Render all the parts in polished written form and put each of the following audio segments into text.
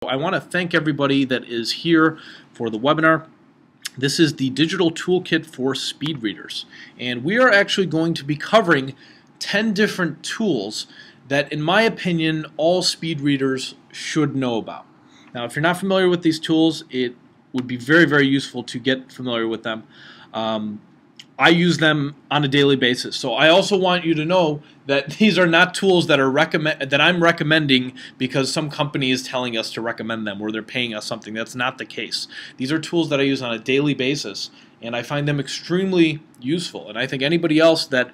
I want to thank everybody that is here for the webinar. This is the Digital Toolkit for Speed Readers, and we are actually going to be covering 10 different tools that, in my opinion, all speed readers should know about. Now, if you're not familiar with these tools, it would be very, very useful to get familiar with them. I use them on a daily basis, so I also want you to know that these are not tools that I'm recommending because some company is telling us to recommend them or they're paying us something. That's not the case. These are tools that I use on a daily basis, and I find them extremely useful. And I think anybody else that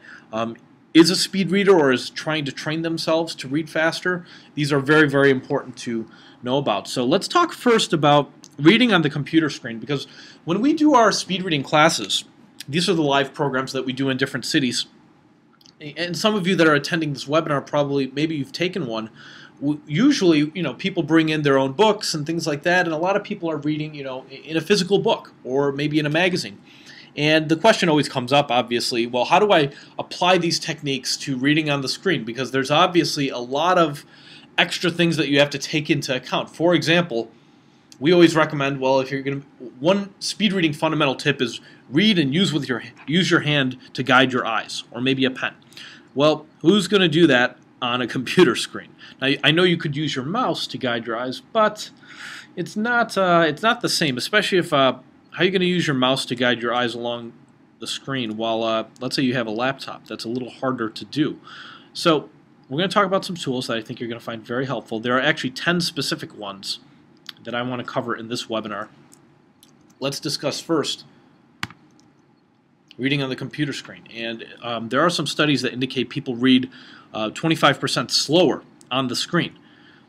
is a speed reader or is trying to train themselves to read faster, these are very, very important to know about. So let's talk first about reading on the computer screen, because when we do our speed reading classes, these are the live programs that we do in different cities. And some of you that are attending this webinar, probably, maybe you've taken one. Usually, people bring in their own books and things like that, and a lot of people are reading, in a physical book or maybe in a magazine. And the question always comes up, obviously, well, how do I apply these techniques to reading on the screen? Because there's obviously a lot of extra things that you have to take into account. For example, we always recommend, well, if you're going to, one speed reading fundamental tip is read and use your hand to guide your eyes, or maybe a pen. Well, who's going to do that on a computer screen? Now, I know you could use your mouse to guide your eyes, but it's not the same. Especially if how are you going to use your mouse to guide your eyes along the screen while let's say you have a laptop? That's a little harder to do. So we're going to talk about some tools that I think you're going to find very helpful. There are actually 10 specific ones that I want to cover in this webinar. Let's discuss first reading on the computer screen. And there are some studies that indicate people read 25% slower on the screen.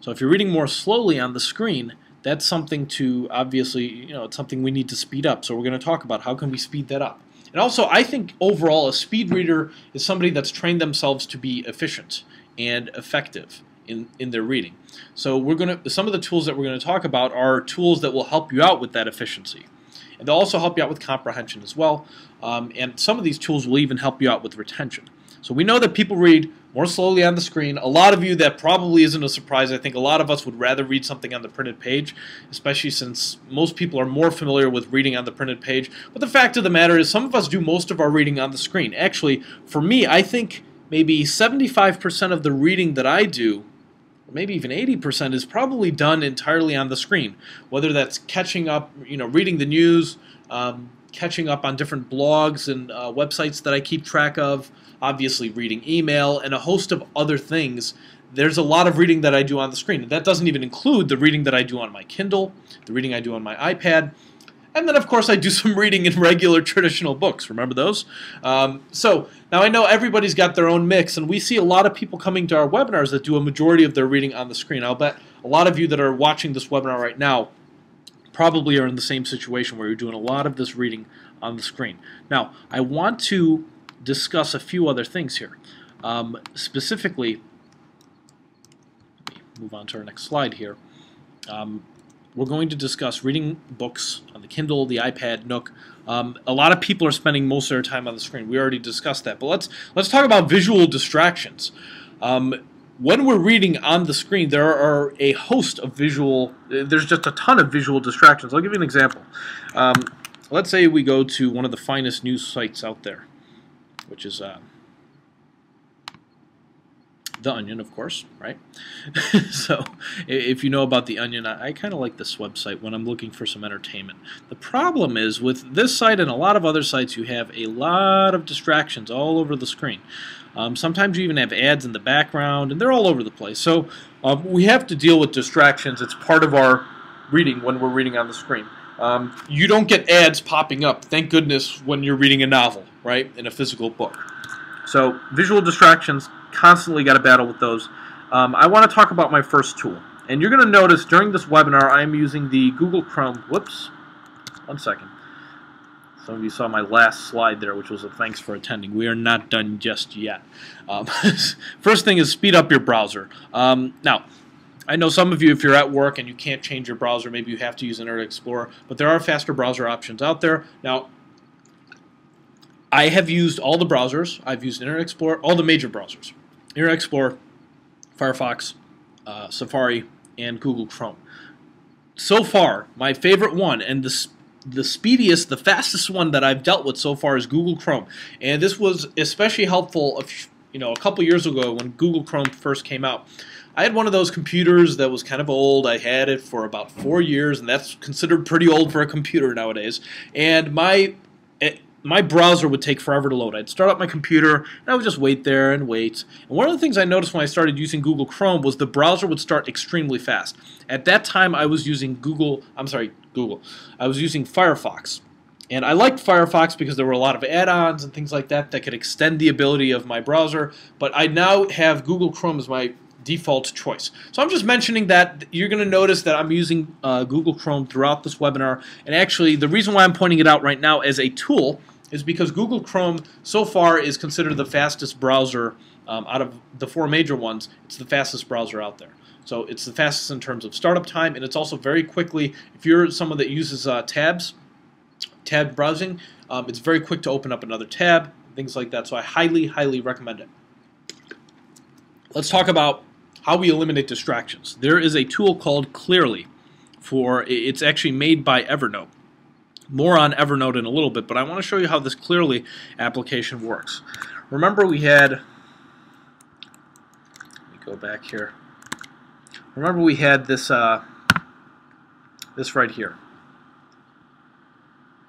So if you're reading more slowly on the screen, that's something to, obviously, it's something we need to speed up. So we're going to talk about how can we speed that up. And also, I think overall a speed reader is somebody that's trained themselves to be efficient and effective in their reading. So some of the tools that we're going to talk about are tools that will help you out with that efficiency. And they'll also help you out with comprehension as well. And some of these tools will even help you out with retention. So we know that people read more slowly on the screen. A lot of you, that probably isn't a surprise. I think a lot of us would rather read something on the printed page, especially since most people are more familiar with reading on the printed page. But the fact of the matter is some of us do most of our reading on the screen. Actually, for me, I think maybe 75% of the reading that I do, maybe even 80%, is probably done entirely on the screen. Whether that's catching up, reading the news, catching up on different blogs and websites that I keep track of, obviously reading email, and a host of other things. There's a lot of reading that I do on the screen. That doesn't even include the reading that I do on my Kindle, the reading I do on my iPad, and then, of course, I do some reading in regular traditional books. Remember those? So now I know everybody's got their own mix, and we see a lot of people coming to our webinars that do a majority of their reading on the screen. I'll bet a lot of you that are watching this webinar right now probably are in the same situation where you're doing a lot of this reading on the screen. Now, I want to discuss a few other things here. Specifically, let me move on to our next slide here. We're going to discuss reading books on the Kindle, the iPad, Nook. A lot of people are spending most of their time on the screen. We already discussed that. But let's talk about visual distractions. When we're reading on the screen, there are a host of there's just a ton of visual distractions. I'll give you an example. Let's say we go to one of the finest news sites out there, which is The Onion, of course, right? So if you know about The Onion, I kind of like this website when I'm looking for some entertainment. The problem is with this site and a lot of other sites, you have a lot of distractions all over the screen. Sometimes you even have ads in the background, and they're all over the place. So we have to deal with distractions. It's part of our reading when we're reading on the screen. You don't get ads popping up, thank goodness, when you're reading a novel, right, in a physical book. So visual distractions, constantly got to battle with those. I want to talk about my first tool. And you're going to notice during this webinar I'm using the Google Chrome. Whoops. One second. Some of you saw my last slide there, which was a thanks for attending. We are not done just yet. First thing is speed up your browser. Now, I know some of you, if you're at work and you can't change your browser, maybe you have to use Internet Explorer, but there are faster browser options out there. Now, I have used all the browsers. I've used Internet Explorer, all the major browsers. Internet Explorer, Firefox, Safari, and Google Chrome. so far, my favorite one, and the speediest, the fastest one that I've dealt with so far is Google Chrome. And this was especially helpful, a couple years ago when Google Chrome first came out. I had one of those computers that was kind of old. I had it for about 4 years, and that's considered pretty old for a computer nowadays. And my browser would take forever to load. I'd start up my computer, and I would just wait there and wait. And one of the things I noticed when I started using Google Chrome was the browser would start extremely fast. At that time, I was using I was using Firefox. And I liked Firefox because there were a lot of add-ons and things like that that could extend the ability of my browser. But I now have Google Chrome as my default choice. So I'm just mentioning that you're going to notice that I'm using Google Chrome throughout this webinar. And actually, the reason why I'm pointing it out right now as a tool is because Google Chrome so far is considered the fastest browser out of the 4 major ones. It's the fastest browser out there. So it's the fastest in terms of startup time, and it's also very quickly, if you're someone that uses tab browsing, it's very quick to open up another tab, things like that. So I highly, highly recommend it. Let's talk about how we eliminate distractions. There is a tool called Clearly. It's actually made by Evernote. More on Evernote in a little bit, but I want to show you how this Clearly application works. Remember we had, let me go back here. Remember we had this this right here.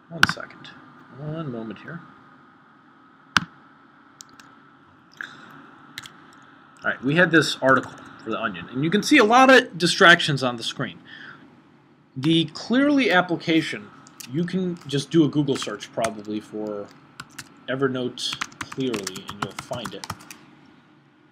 One second. One moment here. All right, we had this article for The Onion, and you can see a lot of distractions on the screen. The Clearly application, you can just do a Google search probably for Evernote Clearly, and you'll find it.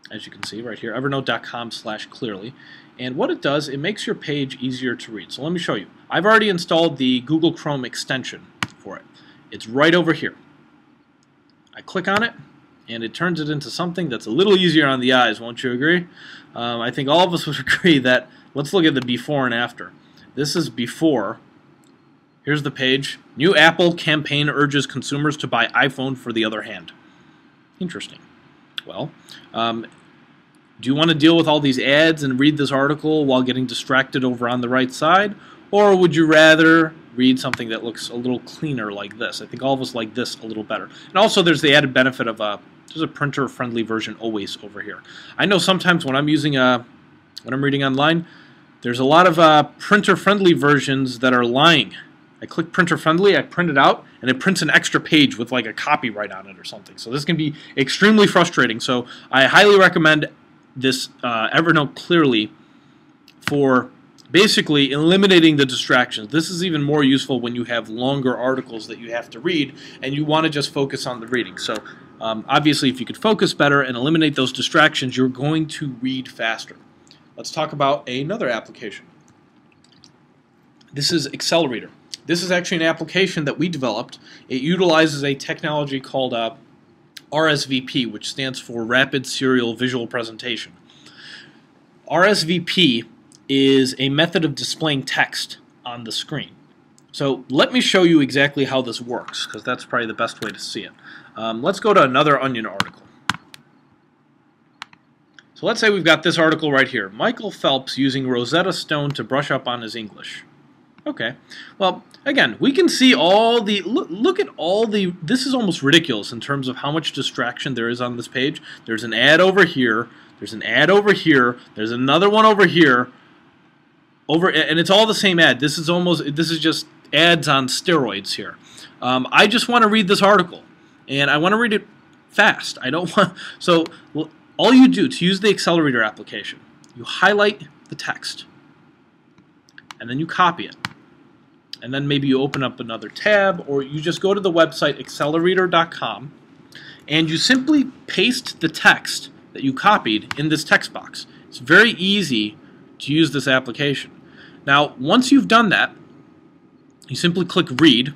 As you can see right here, evernote.com/clearly. And what it does, it makes your page easier to read. So let me show you. I've already installed the Google Chrome extension for it. It's right over here. I click on it, and it turns it into something that's a little easier on the eyes, won't you agree? I think all of us would agree that, let's look at the before and after. This is before. Here's the page. New Apple campaign urges consumers to buy iPhone for the other hand. Interesting. Well, do you want to deal with all these ads and read this article while getting distracted over on the right side? Or would you rather read something that looks a little cleaner like this? I think all of us like this a little better. And also there's the added benefit of there's a printer-friendly version always over here. I know sometimes when I'm using when I'm reading online, there's a lot of printer-friendly versions that are lying. I click printer-friendly, I print it out, and it prints an extra page with like a copyright on it or something. So this can be extremely frustrating. So I highly recommend this Evernote Clearly for basically eliminating the distractions. This is even more useful when you have longer articles that you have to read and you want to just focus on the reading. So obviously if you could focus better and eliminate those distractions, you're going to read faster. Let's talk about another application. This is Accelerator. This is actually an application that we developed. It utilizes a technology called RSVP, which stands for Rapid Serial Visual Presentation. RSVP is a method of displaying text on the screen. So let me show you exactly how this works, because that's probably the best way to see it. Let's go to another Onion article. So let's say we've got this article right here. Michael Phelps using Rosetta Stone to brush up on his English. Okay, well, again, we can see all the, look at all the, this is almost ridiculous in terms of how much distraction there is on this page. There's an ad over here, there's an ad over here, there's another one over here, and it's all the same ad. This is just ads on steroids here. I just want to read this article, and I want to read it fast. I don't want, so all you do to use the Accelerator application, you highlight the text, and then you copy it. And then maybe you open up another tab, or you just go to the website accelerator.com, and you simply paste the text that you copied in this text box. It's very easy to use this application. Now, once you've done that, you simply click Read,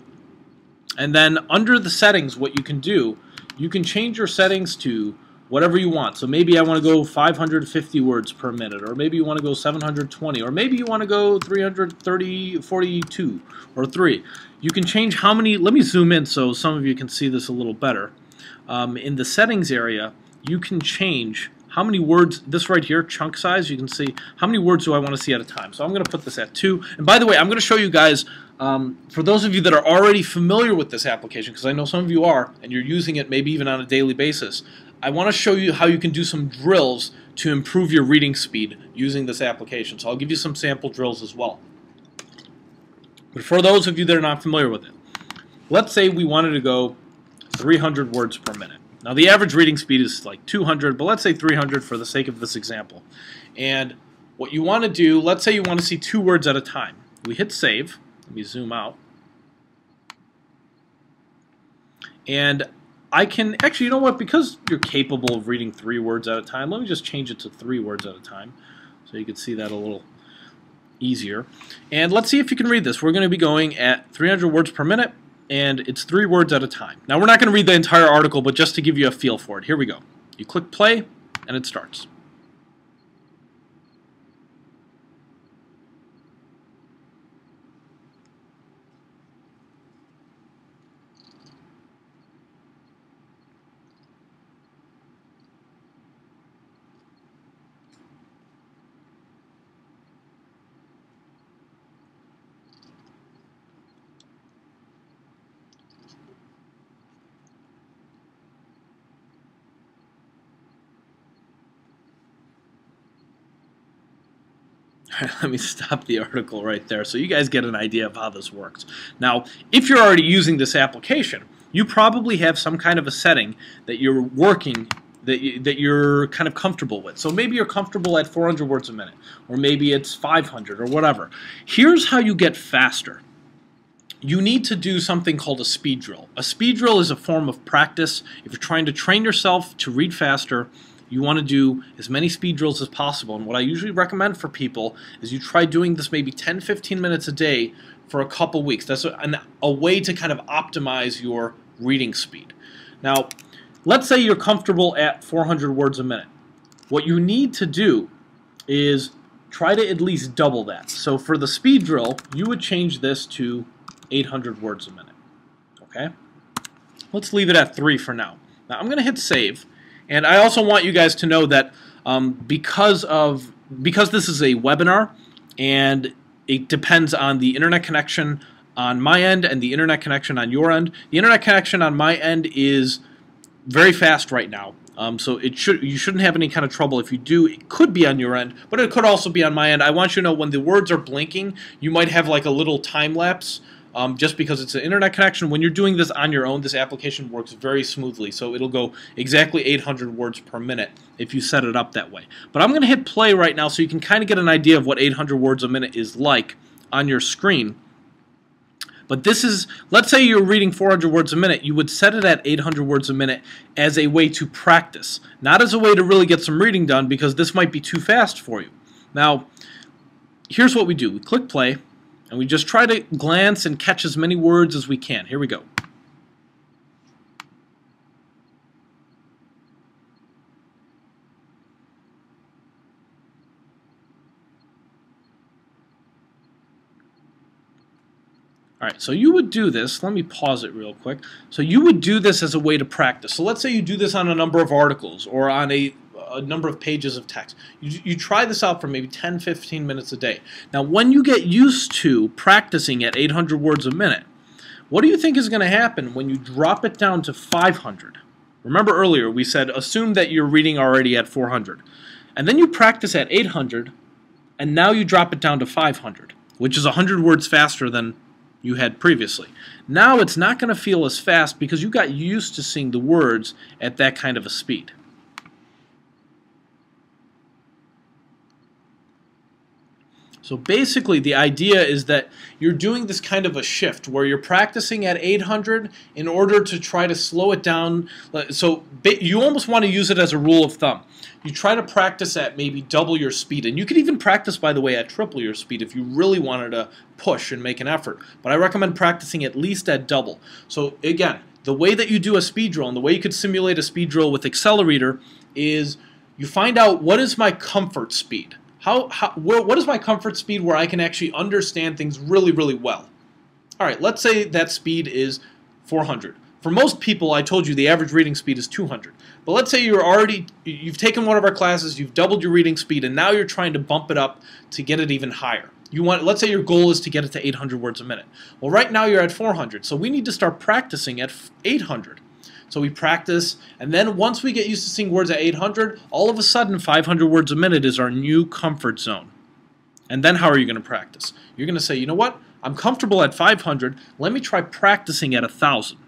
and then under the settings, what you can do, you can change your settings to whatever you want. So maybe I want to go 550 words per minute, or maybe you want to go 720, or maybe you want to go 330, 42, or 3. You can change how many. Let me zoom in so some of you can see this a little better. In the settings area, you can change how many words, this right here, chunk size, you can see how many words do I want to see at a time. So I'm going to put this at 2. And by the way, I'm going to show you guys, for those of you that are already familiar with this application, because I know some of you are, and you're using it maybe even on a daily basis, I want to show you how you can do some drills to improve your reading speed using this application. So I'll give you some sample drills as well. But for those of you that are not familiar with it, let's say we wanted to go 300 words per minute. Now the average reading speed is like 200, but let's say 300 for the sake of this example. And what you want to do, let's say you want to see 2 words at a time. We hit save. Let me zoom out. And I can, actually, you know what, because you're capable of reading 3 words at a time, let me just change it to 3 words at a time so you can see that a little easier. And let's see if you can read this. We're going to be going at 300 words per minute, and it's 3 words at a time. Now, we're not going to read the entire article, but just to give you a feel for it, here we go. You click play, and it starts. Let me stop the article right there so you guys get an idea of how this works. Now, if you're already using this application, you probably have some kind of a setting that you're working, that you're kind of comfortable with. So maybe you're comfortable at 400 words a minute, or maybe it's 500 or whatever. Here's how you get faster. You need to do something called a speed drill. A speed drill is a form of practice. If you're trying to train yourself to read faster, you want to do as many speed drills as possible. And what I usually recommend for people is you try doing this maybe 10-15 minutes a day for a couple weeks. That's a way to kind of optimize your reading speed. Now, let's say you're comfortable at 400 words a minute. What you need to do is try to at least double that. So for the speed drill, you would change this to 800 words a minute. Okay? Let's leave it at 3 for now. Now I'm going to hit save. And I also want you guys to know that because this is a webinar and it depends on the internet connection on my end and the internet connection on your end. The internet connection on my end is very fast right now. So you shouldn't have any kind of trouble. If you do, it could be on your end, but it could also be on my end. I want you to know when the words are blinking, you might have like a little time lapse. Just because it's an internet connection. When you're doing this on your own, this application works very smoothly. So it'll go exactly 800 words per minute if you set it up that way. But I'm going to hit play right now so you can kind of get an idea of what 800 words a minute is like on your screen. But this is, let's say you're reading 400 words a minute, you would set it at 800 words a minute as a way to practice, not as a way to really get some reading done, because this might be too fast for you. Now, here's what we do. We click play. And we just try to glance and catch as many words as we can. Here we go. All right, so you would do this. Let me pause it real quick. So you would do this as a way to practice. So let's say you do this on a number of articles or on a number of pages of text. You try this out for maybe 10-15 minutes a day. Now, when you get used to practicing at 800 words a minute, what do you think is going to happen when you drop it down to 500? Remember earlier we said assume that you're reading already at 400. And then you practice at 800, and now you drop it down to 500, which is 100 words faster than you had previously. Now it's not going to feel as fast because you got used to seeing the words at that kind of a speed. So basically the idea is that you're doing this kind of a shift where you're practicing at 800 in order to try to slow it down. So you almost want to use it as a rule of thumb. You try to practice at maybe double your speed. And you could even practice, by the way, at triple your speed if you really wanted to push and make an effort. But I recommend practicing at least at double. So again, the way that you do a speed drill and the way you could simulate a speed drill with Accelerator is you find out what is my comfort speed. What is my comfort speed where I can actually understand things really, really well? All right, let's say that speed is 400. For most people, I told you the average reading speed is 200. But let's say you've taken one of our classes, you've doubled your reading speed, and now you're trying to bump it up to get it even higher. Let's say your goal is to get it to 800 words a minute. Well, right now you're at 400, so we need to start practicing at 800. So we practice, and then once we get used to seeing words at 800, all of a sudden 500 words a minute is our new comfort zone. And then how are you going to practice? You're going to say, you know what? I'm comfortable at 500. Let me try practicing at 1,000.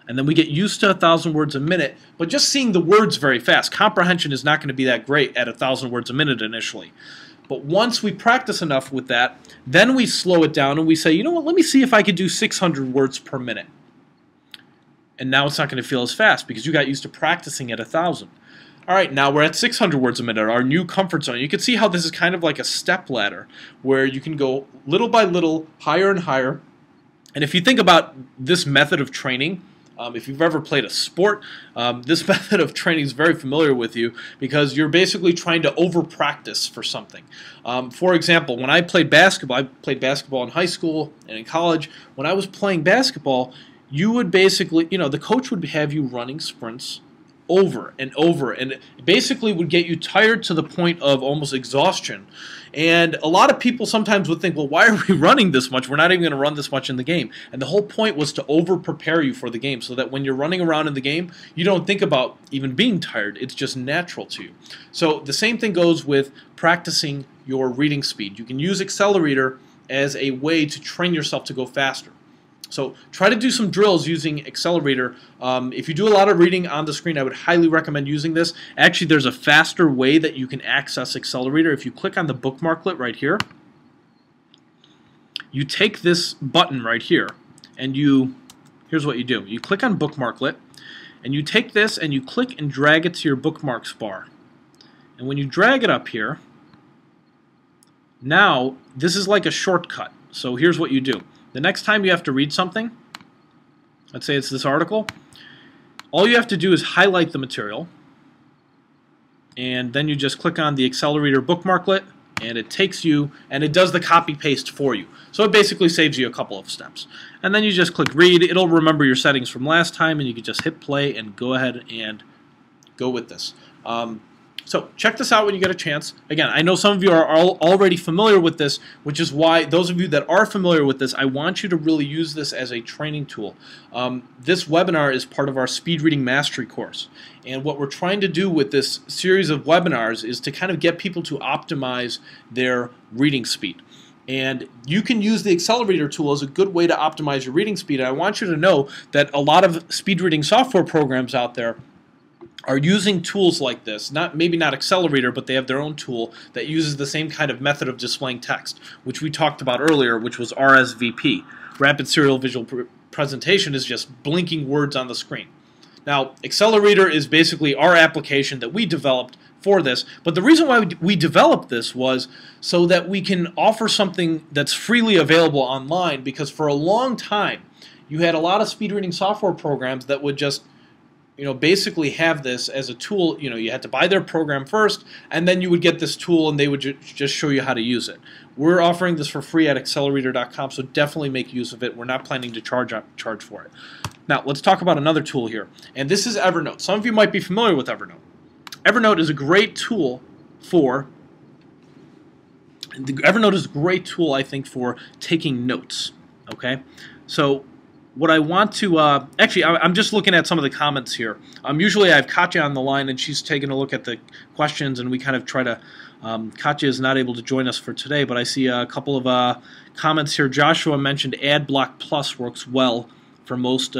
And then we get used to 1,000 words a minute, but just seeing the words very fast. Comprehension is not going to be that great at 1,000 words a minute initially. But once we practice enough with that, then we slow it down and we say, you know what, let me see if I could do 600 words per minute. And now it's not going to feel as fast because you got used to practicing at 1,000. All right, now we're at 600 words a minute, our new comfort zone. You can see how this is kind of like a step ladder where you can go little by little, higher and higher. And if you think about this method of training, if you've ever played a sport, this method of training is very familiar with you because you're basically trying to over-practice for something. For example, when I played basketball in high school and in college. When I was playing basketball, you would basically, the coach would have you running sprints over and over, and it basically would get you tired to the point of almost exhaustion. And a lot of people sometimes would think, well, why are we running this much? We're not even going to run this much in the game. And the whole point was to over-prepare you for the game so that when you're running around in the game, you don't think about even being tired. It's just natural to you. So the same thing goes with practicing your reading speed. You can use Accelerator as a way to train yourself to go faster. So try to do some drills using Accelerator. If you do a lot of reading on the screen, I would highly recommend using this. Actually, there's a faster way that you can access Accelerator. If you click on the bookmarklet right here, you take this button right here, and here's what you do. You click on bookmarklet, and you take this and you click and drag it to your bookmarks bar. And when you drag it up here, now this is like a shortcut. So here's what you do. The next time you have to read something, let's say it's this article, all you have to do is highlight the material, and then you just click on the Accelerator bookmarklet, and it takes you, and it does the copy-paste for you. So it basically saves you a couple of steps. And then you just click read. It'll remember your settings from last time, and you can just hit play and go ahead and go with this. So check this out when you get a chance. Again, I know some of you are already familiar with this, which is why those of you that are familiar with this, I want you to really use this as a training tool. This webinar is part of our Speed Reading Mastery course. And what we're trying to do with this series of webinars is to kind of get people to optimize their reading speed. And you can use the Accelerator tool as a good way to optimize your reading speed. And I want you to know that a lot of speed reading software programs out there are using tools like this, maybe not Accelerator, but they have their own tool that uses the same kind of method of displaying text, which we talked about earlier, which was RSVP. Rapid Serial Visual Presentation is just blinking words on the screen. Now, Accelerator is basically our application that we developed for this, but the reason why we developed this was so that we can offer something that's freely available online, because for a long time you had a lot of speed reading software programs that would just basically have this as a tool. You had to buy their program first, and then you would get this tool, and they would just show you how to use it. We're offering this for free at accelerator.com, so definitely make use of it. We're not planning to charge for it. Now, let's talk about another tool here, and this is Evernote. Some of you might be familiar with Evernote. Evernote is a great tool I think, for taking notes. Okay, so what I want to, actually, I'm just looking at some of the comments here. Usually I have Katya on the line, and she's taking a look at the questions, and we kind of try to, Katya is not able to join us for today, but I see a couple of comments here. Joshua mentioned AdBlock Plus works well for most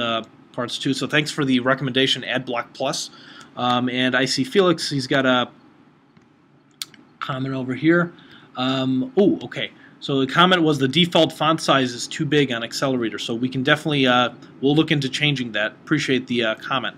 parts too, so thanks for the recommendation, AdBlock Plus. And I see Felix, he's got a comment over here. Oh, okay. So the comment was the default font size is too big on Accelerator, so we can definitely, we'll look into changing that. Appreciate the comment.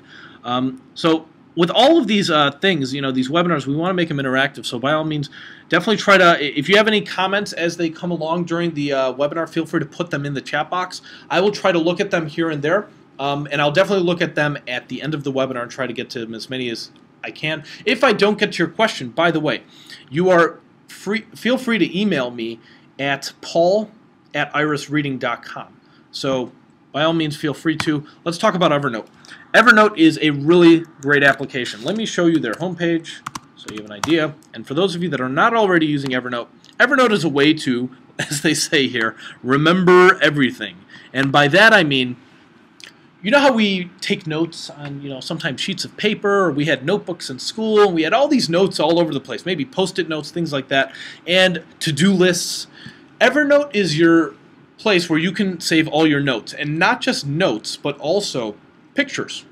So with all of these things, these webinars, we want to make them interactive, so by all means, definitely try to, if you have any comments as they come along during the webinar, feel free to put them in the chat box. I will try to look at them here and there, and I'll definitely look at them at the end of the webinar and try to get to them as many as I can. If I don't get to your question, by the way, you are feel free to email me at paul@irisreading.com. So by all means feel free to. Let's talk about Evernote. Evernote is a really great application. Let me show you their homepage so you have an idea. And for those of you that are not already using Evernote, Evernote is a way to, as they say here, remember everything. And by that I mean, you know how we take notes on, sometimes sheets of paper, or we had notebooks in school, and we had all these notes all over the place, maybe post-it notes, things like that, and to-do lists. Evernote is your place where you can save all your notes, and not just notes, but also pictures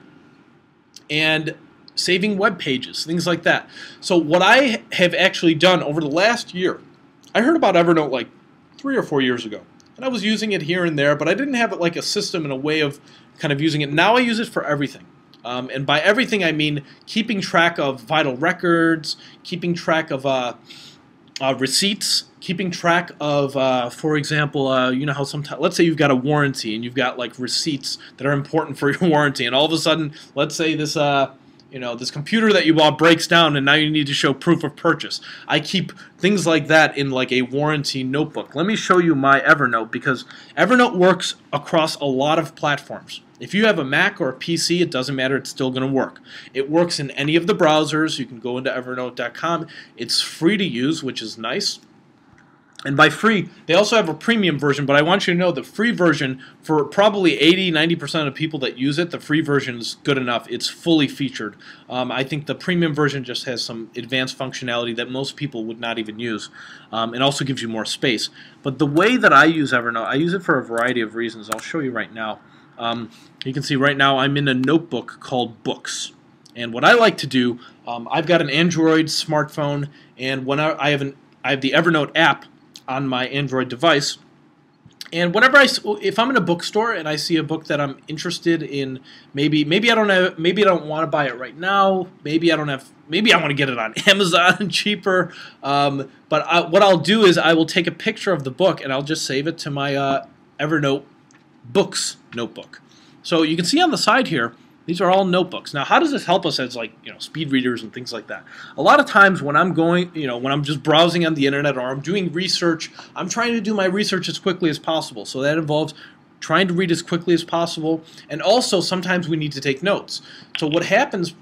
and saving web pages, things like that. So what I have actually done over the last year, I heard about Evernote like 3 or 4 years ago, and I was using it here and there, but I didn't have it like a system and a way of kind of using it. Now I use it for everything. And by everything I mean keeping track of vital records, keeping track of receipts, keeping track of, for example, you know how sometimes, let's say you've got a warranty and you've got like receipts that are important for your warranty, and all of a sudden, let's say this this computer that you bought breaks down and now you need to show proof of purchase. I keep things like that in like a warranty notebook. Let me show you my Evernote, because Evernote works across a lot of platforms. If you have a Mac or a PC, it doesn't matter, it's still going to work. It works in any of the browsers. You can go into evernote.com. It's free to use, which is nice. And by free, they also have a premium version, but I want you to know the free version, for probably 80–90% of people that use it, the free version is good enough. It's fully featured. I think the premium version just has some advanced functionality that most people would not even use. It also gives you more space. But the way that I use Evernote, I use it for a variety of reasons. I'll show you right now. You can see right now I'm in a notebook called Books. And what I like to do, I've got an Android smartphone, and when I have the Evernote app on my Android device, and whenever if I'm in a bookstore and I see a book that I'm interested in, maybe I don't want to buy it right now, maybe I want to get it on Amazon cheaper, but what I'll do is I will take a picture of the book and I'll just save it to my Evernote Books notebook. So you can see on the side here, these are all notebooks. Now, how does this help us as speed readers and things like that? A lot of times when I'm when I'm just browsing on the internet or I'm doing research, I'm trying to do my research as quickly as possible. So that involves trying to read as quickly as possible, and also sometimes we need to take notes. So what happens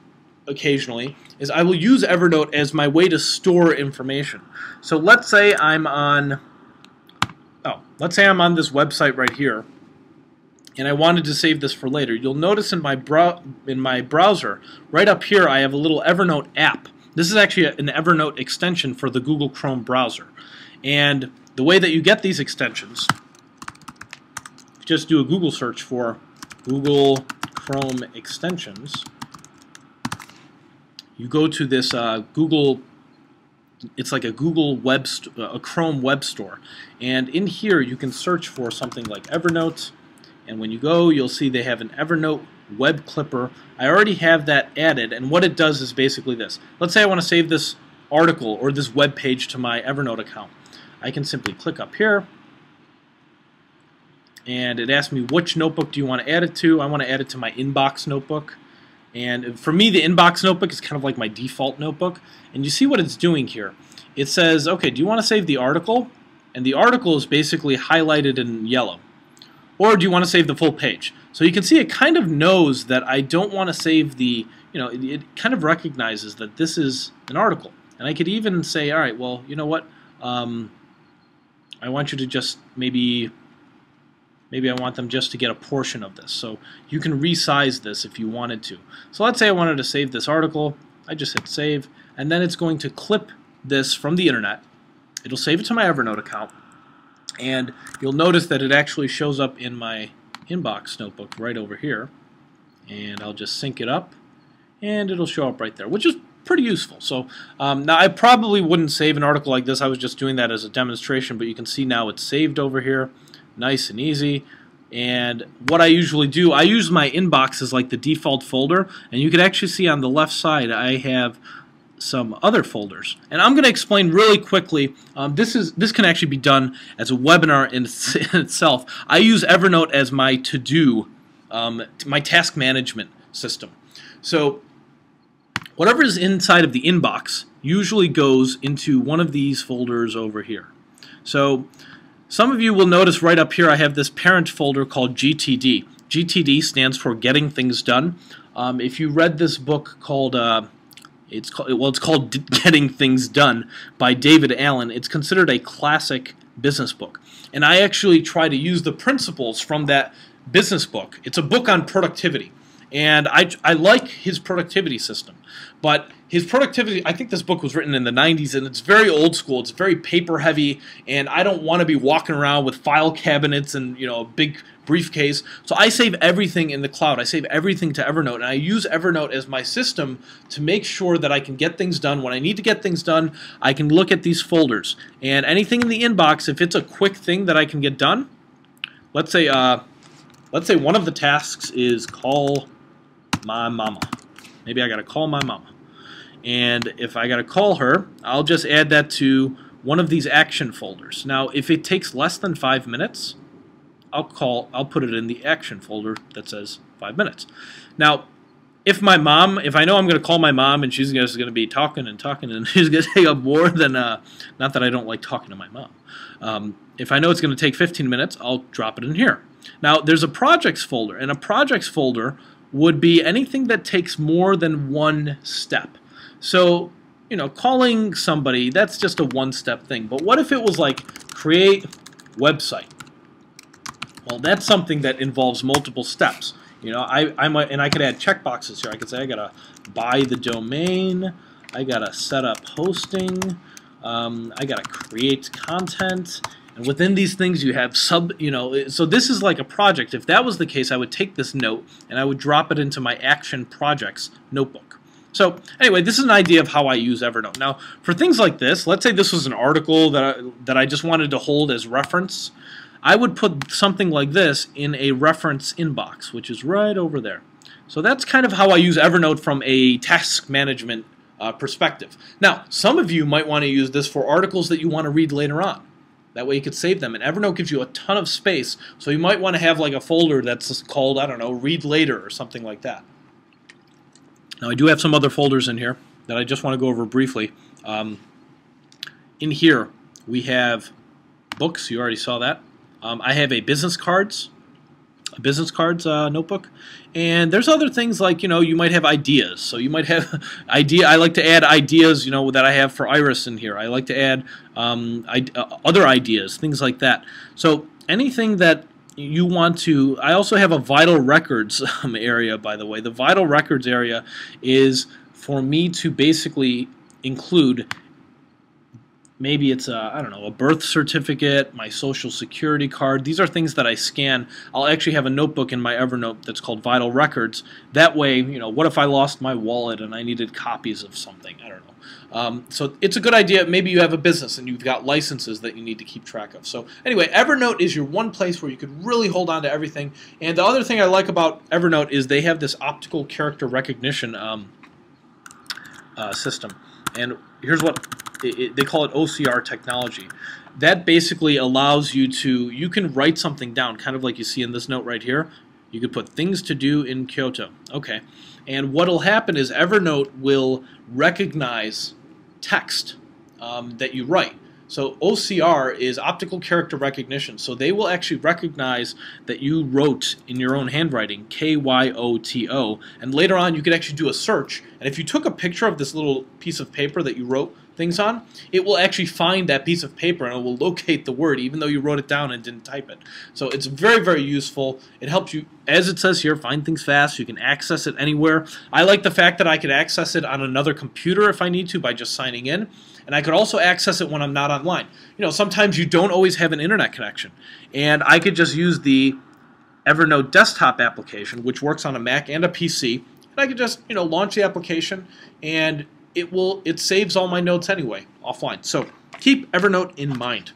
occasionally is I will use Evernote as my way to store information. So let's say I'm on this website right here, and I wanted to save this for later. You'll notice in my browser, right up here, I have a little Evernote app. This is actually an Evernote extension for the Google Chrome browser. And the way that you get these extensions, just do a Google search for Google Chrome extensions. You go to this Google. It's like a a Chrome web store, and in here you can search for something like Evernote. And when you go, you'll see they have an Evernote web clipper. I already have that added, and what it does is basically this. Let's say I want to save this article or this web page to my Evernote account. I can simply click up here, and it asks me which notebook do you want to add it to. I want to add it to my Inbox notebook. And for me, the Inbox notebook is kind of like my default notebook. And you see what it's doing here. It says, okay, do you want to save the article? And the article is basically highlighted in yellow. Or do you want to save the full page? So you can see it kind of knows that I don't want to save the, it kind of recognizes that this is an article. And I could even say, all right, well, you know what? I want you to just maybe I want them just to get a portion of this. So you can resize this if you wanted to. So let's say I wanted to save this article. I just hit save, and then it's going to clip this from the internet. It'll save it to my Evernote account. And you'll notice that it actually shows up in my Inbox notebook right over here. And I'll just sync it up, and it'll show up right there, which is pretty useful. So now I probably wouldn't save an article like this. I was just doing that as a demonstration, but you can see now it's saved over here, nice and easy. And what I usually do, I use my Inbox as like the default folder, and you can actually see on the left side I have some other folders, and I'm going to explain really quickly. This can actually be done as a webinar in itself. I use Evernote as my to-do, my task management system. So whatever is inside of the inbox usually goes into one of these folders over here. So Some of you will notice right up here I have this parent folder called GTD. GTD stands for Getting Things Done. If you read this book called it's called Getting Things Done by David Allen, it's considered a classic business book. And I actually try to use the principles from that business book. It's a book on productivity. And I like his productivity system. But his productivity, I think this book was written in the 90s, and it's very old school. It's very paper heavy, and I don't want to be walking around with file cabinets and, you know, a big briefcase. So I save everything in the cloud. I save everything to Evernote, and I use Evernote as my system to make sure that I can get things done. When I need to get things done, I can look at these folders. And anything in the inbox, if it's a quick thing that I can get done, let's say one of the tasks is call my mama. Maybe I got to call my mama. And if I got to call her, I'll just add that to one of these action folders. Now, if it takes less than 5 minutes, I'll put it in the action folder that says 5 minutes. Now, if I know I'm going to call my mom and she's just going to be talking and talking and she's going to take up more than, not that I don't like talking to my mom. If I know it's going to take 15 minutes, I'll drop it in here. Now, there's a projects folder, and a projects folder would be anything that takes more than one step. So, you know, calling somebody, that's just a one-step thing. But what if it was like create website? Well, that's something that involves multiple steps. You know, I could add checkboxes here. I could say I gotta buy the domain, I gotta set up hosting, I gotta create content. And within these things you have so this is like a project. If that was the case, I would take this note and I would drop it into my action projects notebook. So anyway, this is an idea of how I use Evernote. Now, for things like this, let's say this was an article that I just wanted to hold as reference. I would put something like this in a reference inbox, which is right over there. So that's kind of how I use Evernote from a task management perspective. Now, some of you might want to use this for articles that you want to read later on. That way you could save them. And Evernote gives you a ton of space, so you might want to have like a folder that's called, I don't know, Read Later or something like that. Now, I do have some other folders in here that I just want to go over briefly. In here, we have books. You already saw that. I have a business cards notebook, and there's other things like, you know, you might have ideas. So you might have I like to add ideas, you know, that I have for Iris in here. I like to add other ideas, things like that. So anything that you want to. I also have a vital records area, by the way. The vital records area is for me to basically include, maybe it's I don't know, a birth certificate, my social security card. These are things that I scan. I'll actually have a notebook in my Evernote that's called Vital Records. That way, you know, what if I lost my wallet and I needed copies of something? I don't know. So it's a good idea. Maybe you have a business and you've got licenses that you need to keep track of. So anyway, Evernote is your one place where you could really hold on to everything. And the other thing I like about Evernote is they have this optical character recognition system. And here's what they call it: OCR technology. That basically allows you can write something down, kind of like you see in this note right here. You could put things to do in Kyoto. Okay. And what will happen is Evernote will recognize text that you write. So OCR is optical character recognition. So they will actually recognize that you wrote in your own handwriting, KYOTO, and later on you could actually do a search. And if you took a picture of this little piece of paper that you wrote things on, it will actually find that piece of paper and it will locate the word even though you wrote it down and didn't type it. So it's very, very useful. It helps you, as it says here, find things fast. You can access it anywhere. I like the fact that I could access it on another computer if I need to by just signing in. And I could also access it when I'm not online. You know, sometimes you don't always have an internet connection. And I could just use the Evernote desktop application, which works on a Mac and a PC. And I could just, you know, launch the application and it saves all my notes anyway, offline. So keep Evernote in mind.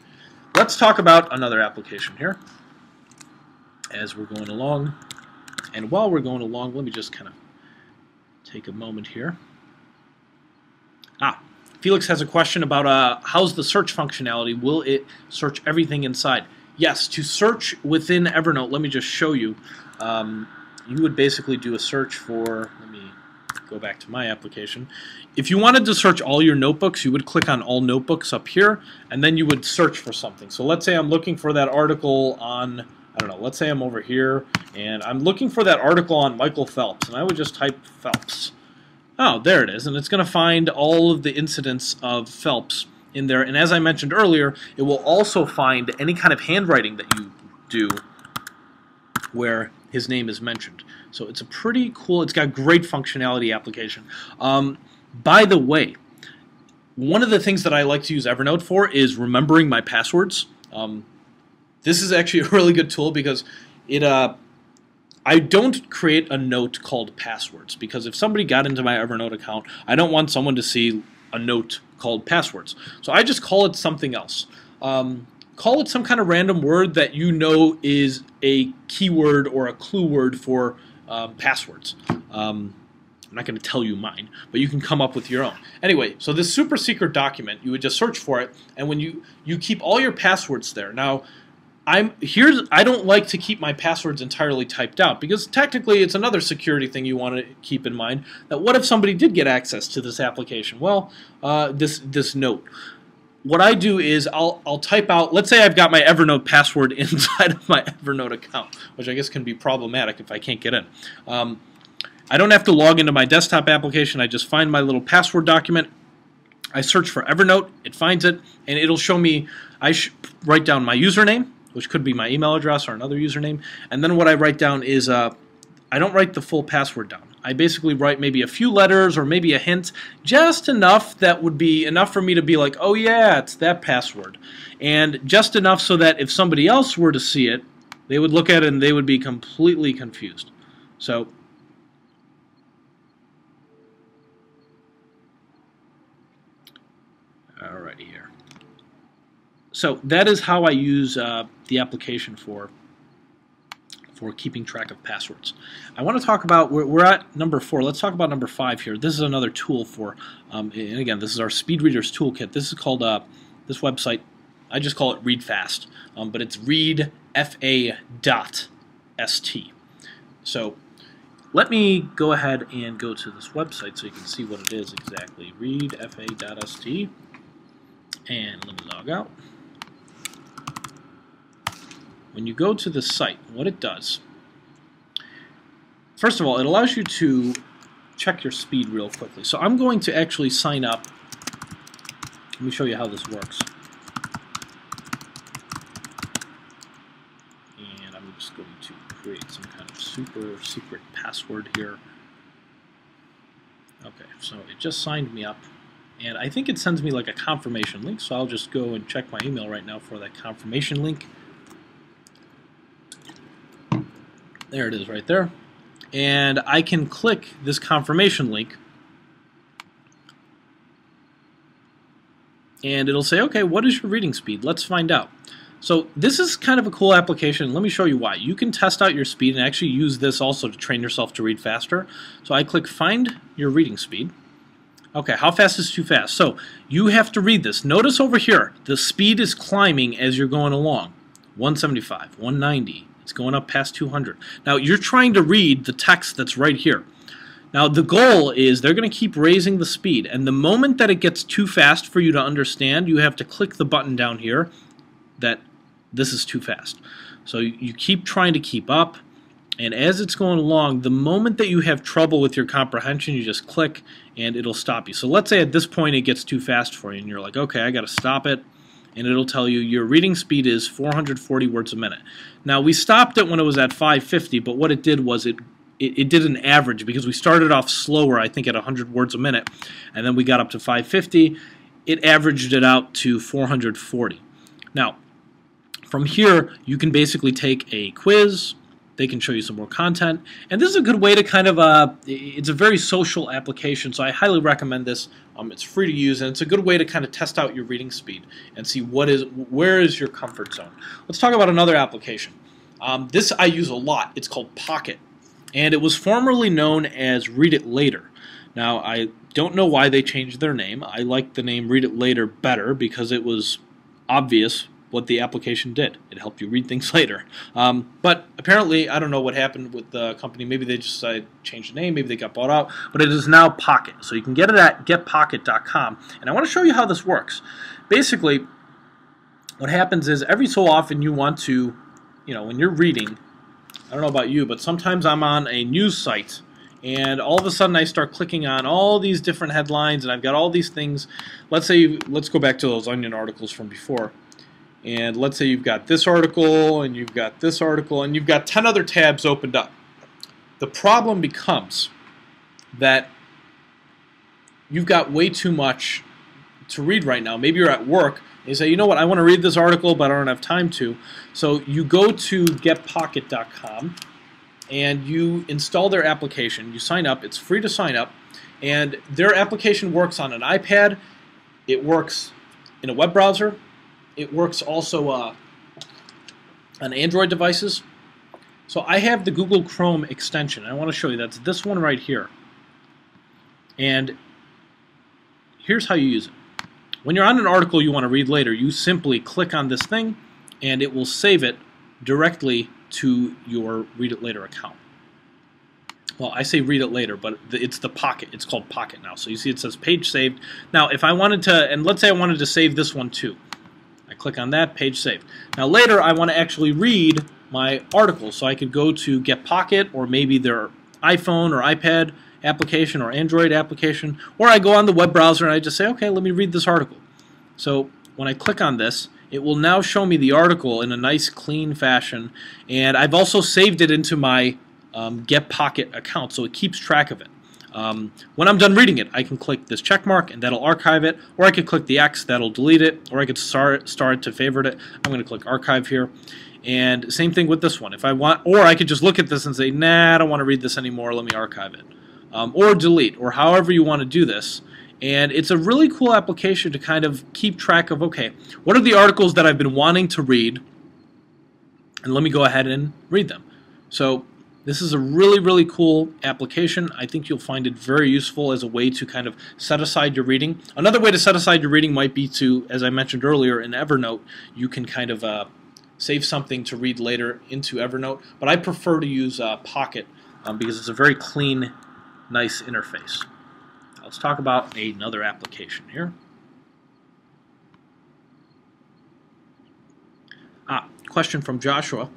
Let's talk about another application here as we're going along. And while we're going along, let me just kind of take a moment here. Felix has a question about how's the search functionality? Will it search everything inside? Yes, to search within Evernote, let me just show you. You would basically do a search for, let me go back to my application. If you wanted to search all your notebooks, you would click on all notebooks up here, and then you would search for something. So let's say I'm looking for that article on, I don't know, let's say I'm over here, and I'm looking for that article on Michael Phelps, and I would just type Phelps. Oh, there it is, and it's going to find all of the incidents of Phelps in there, and as I mentioned earlier, it will also find any kind of handwriting that you do where his name is mentioned. So it's a pretty cool, it's got great functionality application. By the way, one of the things that I like to use Evernote for is remembering my passwords. This is actually a really good tool because it I don't create a note called passwords, because if somebody got into my Evernote account, I don't want someone to see a note called passwords. So I just call it something else. Call it some kind of random word that you know is a keyword or a clue word for passwords. I'm not going to tell you mine, but you can come up with your own. Anyway, so this super secret document, you would just search for it, and when you keep all your passwords there. Now, I don't like to keep my passwords entirely typed out, because technically it's another security thing you want to keep in mind, that what if somebody did get access to this application? Well, this note. What I do is I'll type out, let's say I've got my Evernote password inside of my Evernote account, which I guess can be problematic if I can't get in. I don't have to log into my desktop application. I just find my little password document. I search for Evernote, it finds it, and it'll show me, I write down my username, which could be my email address or another username, and then what I write down is, I don't write the full password down. I basically write maybe a few letters or maybe a hint, just enough that would be enough for me to be like, oh yeah, it's that password. And just enough so that if somebody else were to see it, they would look at it and they would be completely confused. So, alrighty here. So that is how I use the application for keeping track of passwords. I want to talk about, we're at number 4. Let's talk about number 5 here. This is another tool for, and again, this is our Speed Readers Toolkit. This is called, this website, I just call it Read Fast, but it's readfa.st. So let me go ahead and go to this website so you can see what it is exactly. Readfa.st, and let me log out. When you go to the site, what it does, first of all, it allows you to check your speed real quickly. So I'm going to actually sign up. Let me show you how this works. And I'm just going to create some kind of super secret password here. Okay, so it just signed me up. And I think it sends me like a confirmation link, so I'll just go and check my email right now for that confirmation link. There it is right there. And I can click this confirmation link, and it'll say, okay, what is your reading speed? Let's find out. So this is kind of a cool application. Let me show you why. You can test out your speed and actually use this also to train yourself to read faster. So I click find your reading speed. Okay, how fast is too fast? So you have to read this. Notice over here, the speed is climbing as you're going along. 175, 190. It's going up past 200. Now, you're trying to read the text that's right here. Now, the goal is they're going to keep raising the speed, and the moment that it gets too fast for you to understand, you have to click the button down here that this is too fast. So you keep trying to keep up, and as it's going along, the moment that you have trouble with your comprehension, you just click, and it'll stop you. So let's say at this point it gets too fast for you, and you're like, okay, I got to stop it. And it'll tell you your reading speed is 440 words a minute. Now, we stopped it when it was at 550, but what it did was it did an average, because we started off slower, I think at 100 words a minute, and then we got up to 550. It averaged it out to 440. Now, from here, you can basically take a quiz. They can show you some more content, and this is a good way to kind of, it's a very social application, so I highly recommend this. It's free to use, and it's a good way to kind of test out your reading speed and see where is your comfort zone. Let's talk about another application. This I use a lot. It's called Pocket, and it was formerly known as Read It Later. Now, I don't know why they changed their name. I like the name Read It Later better because it was obvious what the application did. It helped you read things later. But apparently, I don't know what happened with the company. Maybe they just decided to change the name. Maybe they got bought out. But it is now Pocket. So you can get it at getpocket.com. And I want to show you how this works. Basically, what happens is every so often you want to, when you're reading, I don't know about you, but sometimes I'm on a news site and all of a sudden I start clicking on all these different headlines and I've got all these things. Let's go back to those Onion articles from before. And let's say you've got this article and you've got this article and you've got 10 other tabs opened up. The problem becomes that you've got way too much to read right now. Maybe you're at work and you say, you know what, I want to read this article but I don't have time to. So you go to getpocket.com and you install their application. You sign up. It's free to sign up. And their application works on an iPad. It works in a web browser. It works also on Android devices. So I have the Google Chrome extension. I want to show you. That's this one right here. And here's how you use it. When you're on an article you want to read later, you simply click on this thing and it will save it directly to your Read It Later account. Well, I say Read It Later, but it's the Pocket. It's called Pocket now. So you see it says page saved. Now if I wanted to, and let's say I wanted to save this one too. I click on that, page saved. Now later I want to actually read my article, so I could go to Get Pocket or maybe their iPhone or iPad application or Android application, or I go on the web browser and I just say, okay, let me read this article. So when I click on this, it will now show me the article in a nice clean fashion, and I've also saved it into my Get Pocket account, so it keeps track of it. When I'm done reading it, I can click this check mark and that'll archive it, or I could click the X, that'll delete it, or I could start to favorite it. I'm going to click archive here. And same thing with this one. If I want, or I could just look at this and say, nah, I don't want to read this anymore, let me archive it. Or delete, or however you want to do this. And it's a really cool application to kind of keep track of, okay, what are the articles that I've been wanting to read, and let me go ahead and read them. So this is a really, really cool application. I think you'll find it very useful as a way to kind of set aside your reading. Another way to set aside your reading might be to, as I mentioned earlier, in Evernote, you can kind of save something to read later into Evernote. But I prefer to use Pocket because it's a very clean, nice interface. Let's talk about another application here. Question from Joshua.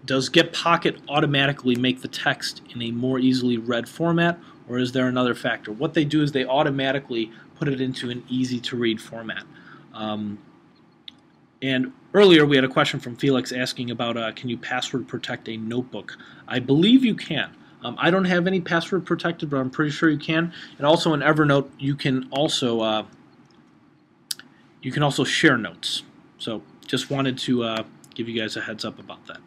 Does Get Pocket automatically make the text in a more easily read format, or is there another factor? What they do is they automatically put it into an easy-to-read format. And earlier we had a question from Felix asking about can you password protect a notebook? I believe you can. I don't have any password protected, but I'm pretty sure you can. And also in Evernote, you can also share notes. So just wanted to give you guys a heads up about that.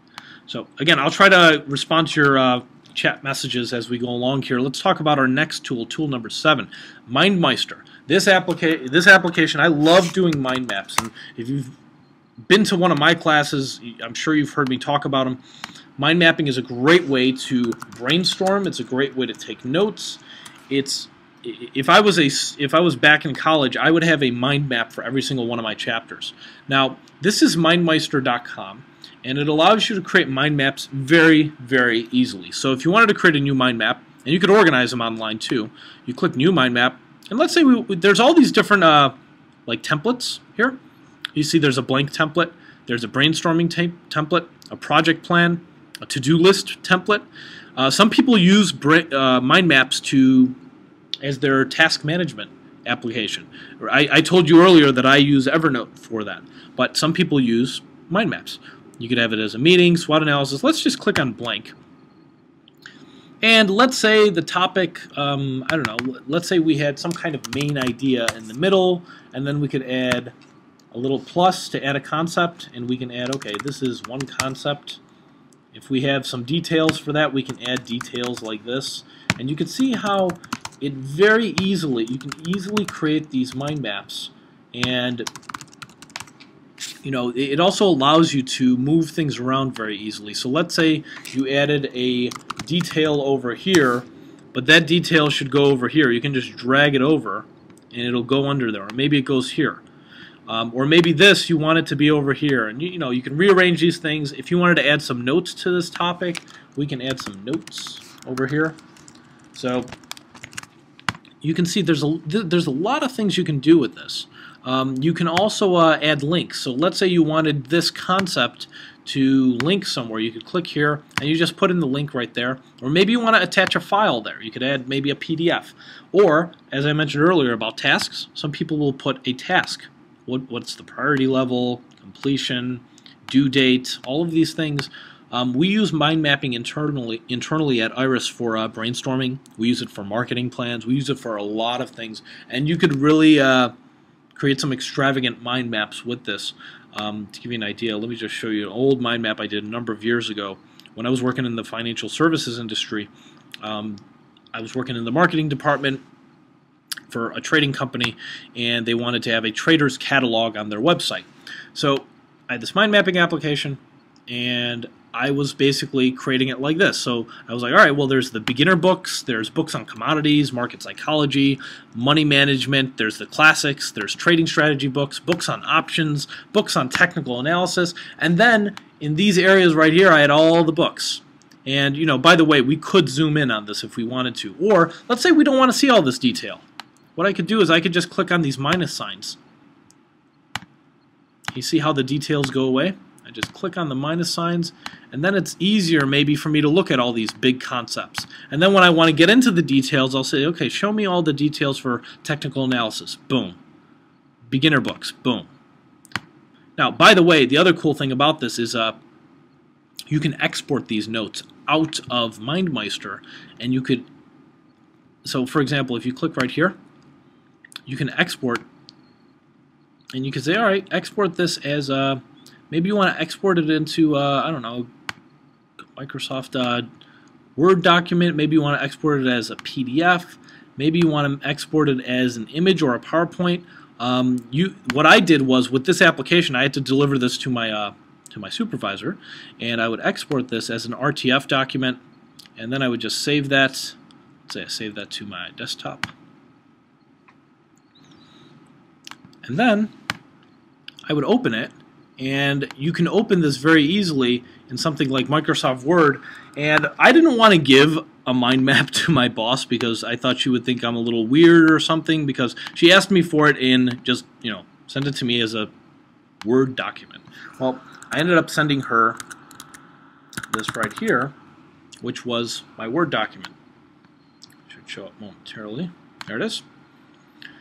So again, I'll try to respond to your chat messages as we go along here. Let's talk about our next tool, tool number 7, MindMeister. This application, I love doing mind maps, and if you've been to one of my classes, I'm sure you've heard me talk about them. Mind mapping is a great way to brainstorm. It's a great way to take notes. If I was back in college, I would have a mind map for every single one of my chapters. Now, this is mindmeister.com, and it allows you to create mind maps very, very easily. So if you wanted to create a new mind map, and you could organize them online too, you click New Mind Map, and let's say there's all these different like templates here. You see there's a blank template, there's a brainstorming template, a project plan, a to-do list template. Some people use mind maps as their task management application. I told you earlier that I use Evernote for that, but some people use mind maps. You could have it as a meeting, SWOT analysis. Let's just click on blank. And let's say the topic, I don't know, let's say we had some kind of main idea in the middle, and then we could add a little plus to add a concept, and we can add, okay, this is one concept. If we have some details for that, we can add details like this. And you can see how you can easily create these mind maps. And it also allows you to move things around very easily. So let's say you added a detail over here, but that detail should go over here. You can just drag it over, and it'll go under there. Or maybe it goes here. Or maybe this, you want it to be over here. And you know, you can rearrange these things. If you wanted to add some notes to this topic, we can add some notes over here. So you can see there's a lot of things you can do with this. You can also add links. So let's say you wanted this concept to link somewhere. You could click here and you just put in the link right there. Or maybe you want to attach a file there. You could add maybe a PDF. Or, as I mentioned earlier about tasks, some people will put a task. What's the priority level, completion, due date, all of these things. We use mind mapping internally at IRIS for brainstorming. We use it for marketing plans. We use it for a lot of things. And you could really create some extravagant mind maps with this. To give you an idea, let me just show you an old mind map I did a number of years ago. When I was working in the financial services industry, I was working in the marketing department for a trading company, and they wanted to have a trader's catalog on their website. So I had this mind mapping application, and I was basically creating it like this. So I was like, all right, well, there's the beginner books, there's books on commodities, market psychology, money management, there's the classics, there's trading strategy books, books on options, books on technical analysis, and then in these areas right here, I had all the books. And, you know, by the way, we could zoom in on this if we wanted to. Or let's say we don't want to see all this detail. What I could do is I could just click on these minus signs. You see how the details go away? I just click on the minus signs, and then it's easier maybe for me to look at all these big concepts. And then when I want to get into the details, I'll say, okay, show me all the details for technical analysis. Boom. Beginner books. Boom. Now, by the way, the other cool thing about this is you can export these notes out of MindMeister, and you could, so for example, if you click right here, you can export, and you can say, all right, export this as maybe you want to export it into, I don't know, Microsoft Word document. Maybe you want to export it as a PDF. Maybe you want to export it as an image or a PowerPoint. What I did was, with this application, I had to deliver this to my supervisor, and I would export this as an RTF document, and then I would just save that. Let's say I save that to my desktop. And then I would open it, and you can open this very easily in something like Microsoft Word. And I didn't want to give a mind map to my boss because I thought she would think I'm a little weird or something, because she asked me for it in just, you know, send it to me as a Word document. Well, I ended up sending her this right here, which was my Word document. Should show up momentarily. There it is.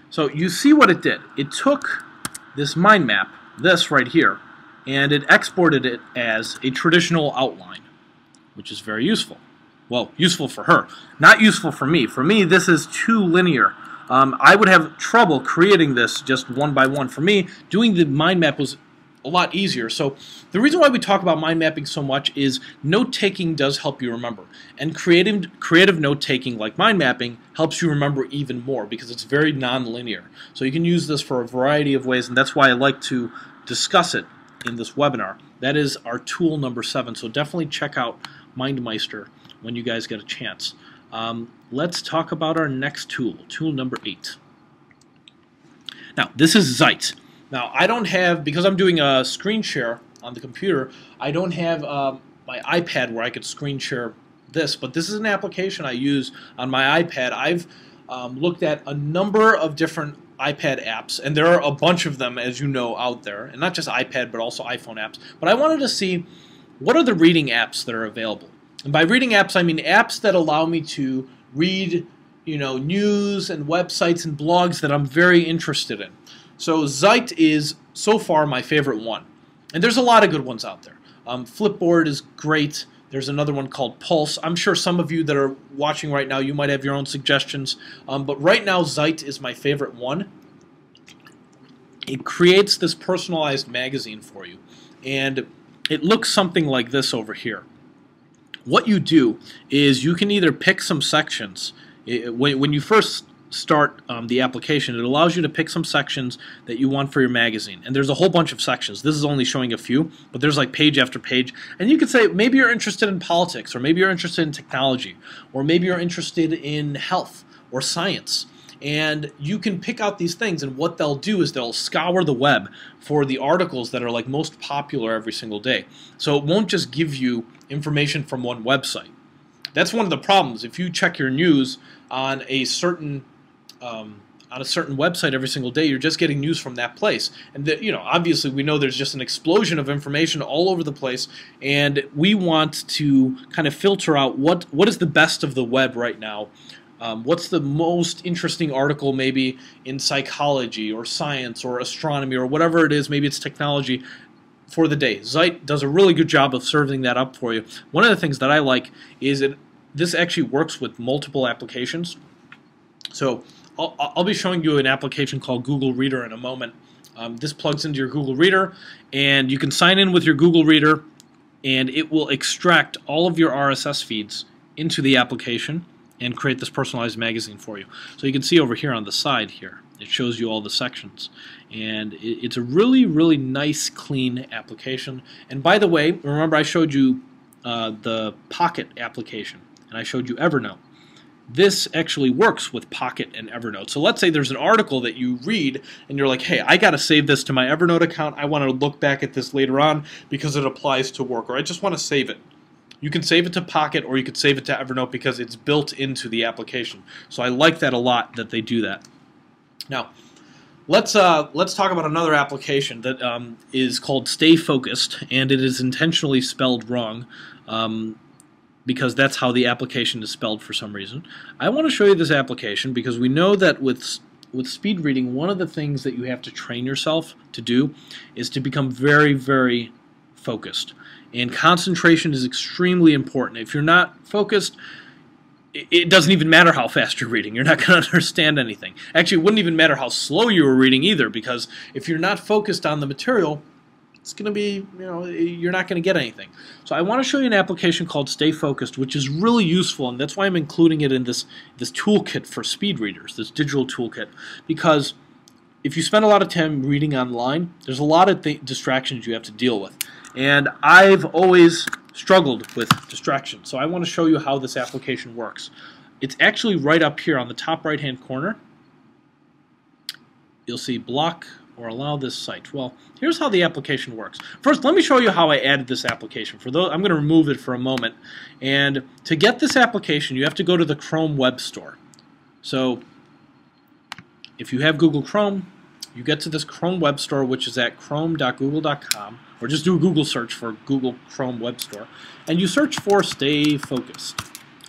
So you see what it did. It took this mind map, this right here, and it exported it as a traditional outline, which is very useful. Well, useful for her. Not useful for me. For me, this is too linear. I would have trouble creating this just one by one. For me, doing the mind map was a lot easier. So the reason why we talk about mind mapping so much is note-taking does help you remember. And creative note-taking like mind mapping helps you remember even more because it's very non-linear. So you can use this for a variety of ways, and that's why I like to discuss it in this webinar. That is our tool number 7. So definitely check out MindMeister when you guys get a chance. Let's talk about our next tool, tool number 8. Now, this is Zeit. Now, I don't have, because I'm doing a screen share on the computer, I don't have my iPad where I could screen share this, but this is an application I use on my iPad. I've looked at a number of different iPad apps, and there are a bunch of them, as you know, out there, and not just iPad, but also iPhone apps. But I wanted to see what are the reading apps that are available. And by reading apps, I mean apps that allow me to read, you know, news and websites and blogs that I'm very interested in. So Zeit is, so far, my favorite one. And there's a lot of good ones out there. Flipboard is great. There's another one called Pulse. I'm sure some of you that are watching right now, you might have your own suggestions. But right now, Zeit is my favorite one. It creates this personalized magazine for you. And it looks something like this over here. What you do is you can either pick some sections. When you first start the application, it allows you to pick some sections that you want for your magazine. And there's a whole bunch of sections. This is only showing a few, but there's like page after page. And you could say maybe you're interested in politics, or maybe you're interested in technology, or maybe you're interested in health or science. And you can pick out these things, and what they'll do is they'll scour the web for the articles that are like most popular every single day. So it won't just give you information from one website. That's one of the problems. If you check your news on a certain website every single day, you're just getting news from that place. And obviously we know there's just an explosion of information all over the place, and we want to kind of filter out what is the best of the web right now. What's the most interesting article maybe in psychology or science or astronomy or whatever it is, maybe it's technology, for the day. Zeit does a really good job of serving that up for you. One of the things that I like is this actually works with multiple applications. So I'll be showing you an application called Google Reader in a moment. This plugs into your Google Reader, and you can sign in with your Google Reader, and it will extract all of your RSS feeds into the application and create this personalized magazine for you. So you can see over here on the side here, it shows you all the sections. And it's a really, really nice, clean application. And by the way, remember I showed you the Pocket application, and I showed you Evernote. This actually works with Pocket and Evernote. So let's say there's an article that you read, and you're like, hey, I got to save this to my Evernote account. I want to look back at this later on because it applies to work, or I just want to save it. You can save it to Pocket, or you could save it to Evernote because it's built into the application. So I like that a lot that they do that. Now, let's talk about another application that is called Stay Focused, and it is intentionally spelled wrong because that's how the application is spelled for some reason. I want to show you this application because we know that with speed reading, one of the things that you have to train yourself to do is to become very, very focused. And concentration is extremely important. If you're not focused, it doesn't even matter how fast you're reading. You're not going to understand anything. Actually, it wouldn't even matter how slow you were reading either, because if you're not focused on the material, it's going to be, you're not going to get anything. So I want to show you an application called Stay Focused, which is really useful, and that's why I'm including it in this toolkit for speed readers, this digital toolkit, because if you spend a lot of time reading online, there's a lot of distractions you have to deal with. And I've always struggled with distractions, so I want to show you how this application works. It's actually right up here on the top right hand corner. You'll see block or allow this site. Well, here's how the application works. First, let me show you how I added this application. For those, I'm going to remove it for a moment. And to get this application, you have to go to the Chrome Web Store. So if you have Google Chrome, you get to this Chrome Web Store, which is at chrome.google.com, or just do a Google search for Google Chrome Web Store, and you search for Stay Focused.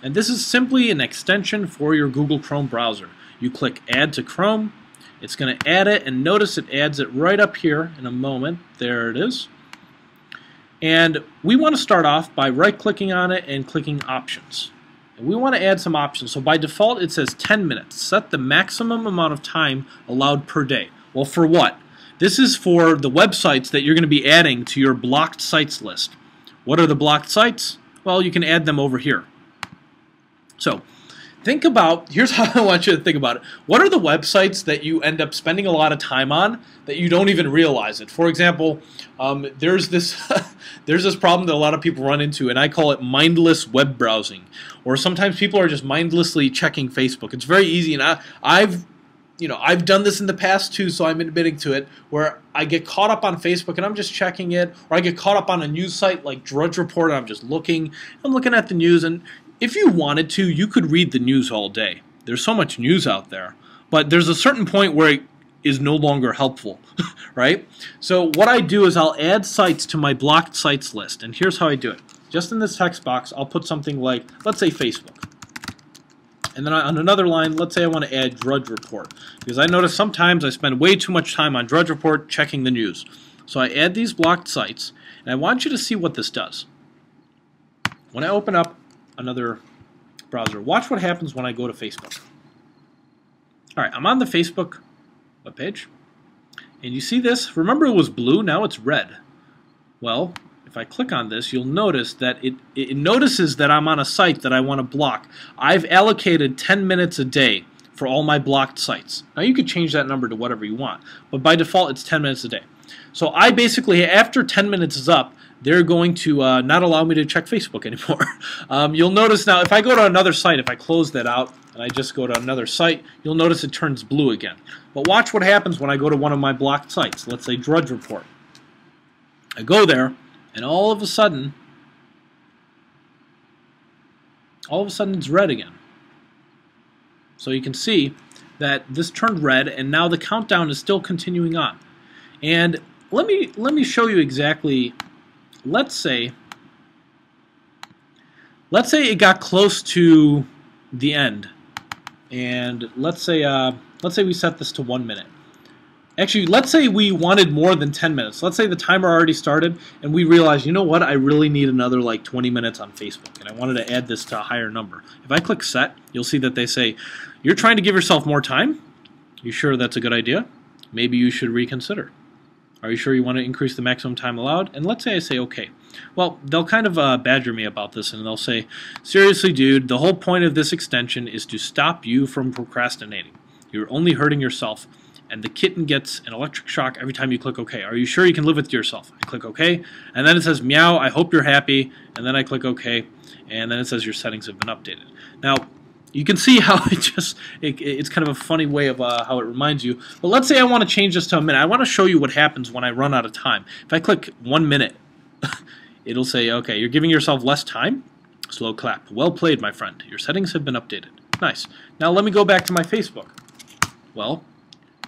And this is simply an extension for your Google Chrome browser. You click Add to Chrome, it's going to add it, and notice it adds it right up here in a moment. There it is. And we want to start off by right-clicking on it and clicking Options. And we want to add some options. So by default, it says 10 minutes. Set the maximum amount of time allowed per day. Well, for what? This is for the websites that you're going to be adding to your blocked sites list. What are the blocked sites? Well, you can add them over here. So think about, here's how I want you to think about it. What are the websites that you end up spending a lot of time on that you don't even realize it? For example, there's this there's this problem that a lot of people run into, and I call it mindless web browsing. Or sometimes people are just mindlessly checking Facebook. It's very easy, and I've done this in the past too, so I'm admitting to it, where I get caught up on Facebook and I'm just checking it, or I get caught up on a news site like Drudge Report and I'm just looking at the news, and if you wanted to, you could read the news all day. There's so much news out there, but there's a certain point where it is no longer helpful, right? So what I do is I'll add sites to my blocked sites list, and here's how I do it. Just in this text box, I'll put something like, let's say Facebook. And then on another line, let's say I want to add Drudge Report, because I notice sometimes I spend way too much time on Drudge Report checking the news. So I add these blocked sites, and I want you to see what this does. When I open up another browser, watch what happens when I go to Facebook. All right, I'm on the Facebook webpage, and you see this? Remember it was blue, now it's red. Well, if I click on this, you'll notice that it notices that I'm on a site that I want to block. I've allocated 10 minutes a day for all my blocked sites. Now you could change that number to whatever you want, but by default it's 10 minutes a day. So I basically, after 10 minutes is up, they're going to not allow me to check Facebook anymore. You'll notice now, if I go to another site, if I close that out and I just go to another site, you'll notice it turns blue again. But watch what happens when I go to one of my blocked sites. Let's say Drudge Report. I go there, and all of a sudden it's red again. So you can see that this turned red, and now the countdown is still continuing on. And let me show you exactly. Let's say it got close to the end, and let's say we set this to 1 minute. Actually, let's say we wanted more than 10 minutes. Let's say the timer already started, and we realized, you know what, I really need another like 20 minutes on Facebook, and I wanted to add this to a higher number. If I click set, you'll see that they say, you're trying to give yourself more time? You sure that's a good idea? Maybe you should reconsider. Are you sure you want to increase the maximum time allowed? And let's say I say okay. Well, they'll kind of badger me about this, and they'll say, seriously, dude, the whole point of this extension is to stop you from procrastinating. You're only hurting yourself, and the kitten gets an electric shock every time you click OK. Are you sure you can live with yourself? I click OK, and then it says, meow, I hope you're happy, and then I click OK, and then it says your settings have been updated. Now, you can see how it's kind of a funny way of how it reminds you. But let's say I want to change this to a minute. I want to show you what happens when I run out of time. If I click 1 minute, it'll say, okay, you're giving yourself less time. Slow clap. Well played, my friend. Your settings have been updated. Nice. Now let me go back to my Facebook. Well,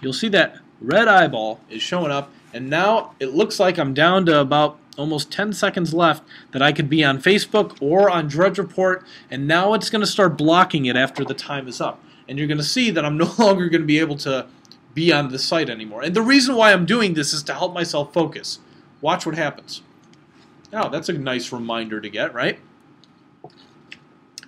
you'll see that red eyeball is showing up, and now it looks like I'm down to about almost 10 seconds left that I could be on Facebook or on Drudge Report, and now it's going to start blocking it after the time is up. And you're going to see that I'm no longer going to be able to be on the site anymore. And the reason why I'm doing this is to help myself focus. Watch what happens. Now, that's a nice reminder to get, right?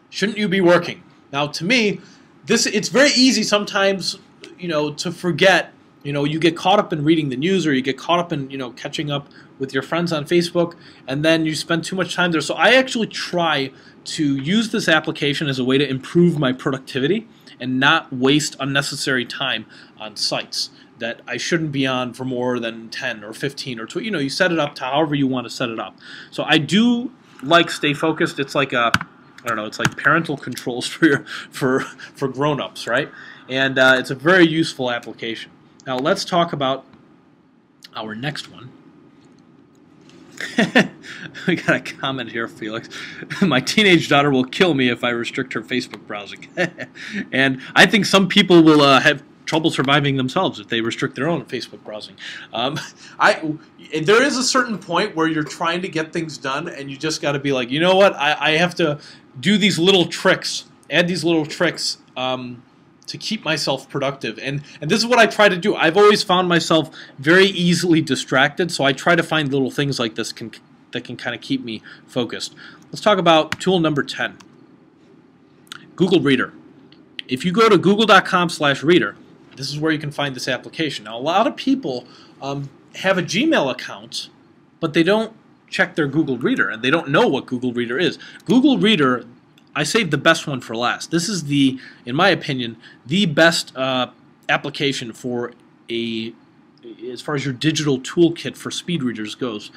Shouldn't you be working? Now, to me, it's very easy sometimes, to forget. You get caught up in reading the news, or you get caught up in, catching up with your friends on Facebook, and then you spend too much time there. So I actually try to use this application as a way to improve my productivity and not waste unnecessary time on sites that I shouldn't be on for more than 10 or 15 or 20. You set it up to however you want to set it up. So I do like Stay Focused. It's like it's like parental controls for grown-ups, right? And it's a very useful application. Now let's talk about our next one. We got a comment here, Felix. My teenage daughter will kill me if I restrict her Facebook browsing. And I think some people will have trouble surviving themselves if they restrict their own Facebook browsing. There is a certain point where you're trying to get things done, and you just got to be like, you know what? I have to do these little tricks, add these little tricks to keep myself productive. And this is what I try to do. I've always found myself very easily distracted, so I try to find little things like this that can kind of keep me focused. Let's talk about tool number 10, Google Reader. If you go to google.com/reader, this is where you can find this application. Now, a lot of people have a Gmail account, but they don't check their Google Reader, and they don't know what Google Reader is. Google Reader, I saved the best one for last. This is in my opinion, the best application for as far as your digital toolkit for speed readers goes.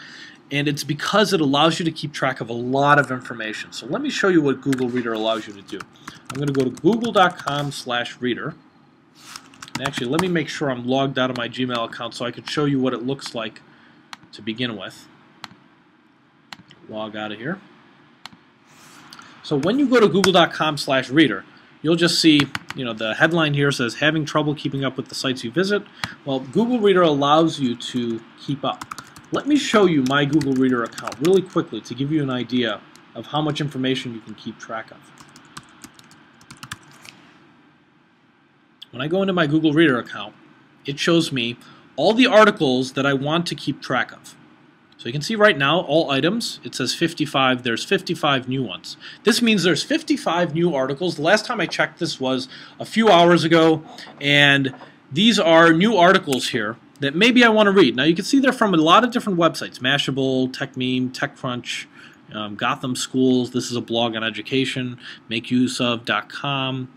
And it's because it allows you to keep track of a lot of information. So let me show you what Google Reader allows you to do. I'm going to go to google.com/reader. And actually, let me make sure I'm logged out of my Gmail account so I can show you what it looks like to begin with. Log out of here. So when you go to google.com/reader, you'll just see, the headline here says, having trouble keeping up with the sites you visit. Well, Google Reader allows you to keep up. Let me show you my Google Reader account really quickly to give you an idea of how much information you can keep track of. When I go into my Google Reader account, it shows me all the articles that I want to keep track of. So you can see right now, all items, it says 55, there's 55 new ones. This means there's 55 new articles. The last time I checked this was a few hours ago, and these are new articles here that maybe I want to read. Now you can see they're from a lot of different websites, Mashable, TechMeme, TechCrunch, Gotham Schools, this is a blog on education, MakeUseOf.com,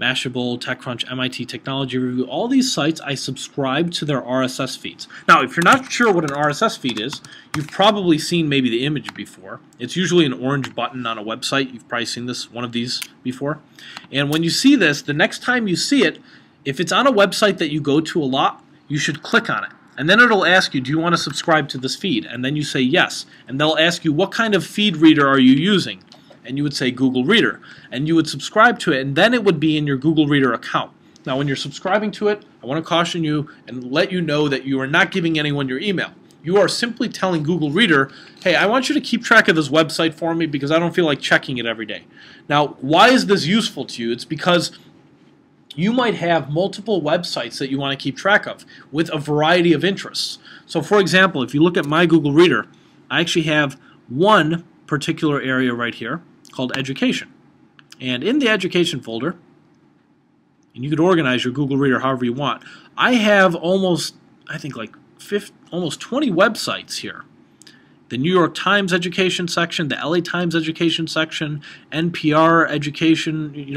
Mashable, TechCrunch, MIT Technology Review, all these sites, I subscribe to their RSS feeds. Now, if you're not sure what an RSS feed is, you've probably seen maybe the image before. It's usually an orange button on a website. You've probably seen one of these before. And when you see this, the next time you see it, if it's on a website that you go to a lot, you should click on it. And then it'll ask you, do you want to subscribe to this feed? And then you say yes. And they'll ask you, what kind of feed reader are you using? And you would say Google Reader, and you would subscribe to it, and then it would be in your Google Reader account. Now, when you're subscribing to it, I want to caution you and let you know that you are not giving anyone your email. You are simply telling Google Reader, hey, I want you to keep track of this website for me because I don't feel like checking it every day. Now, why is this useful to you? It's because you might have multiple websites that you want to keep track of with a variety of interests. So, for example, if you look at my Google Reader, I actually have one particular area right here called Education. And in the Education folder, and you could organize your Google Reader however you want, I have almost 20 websites here. The New York Times education section, the LA Times education section, NPR education,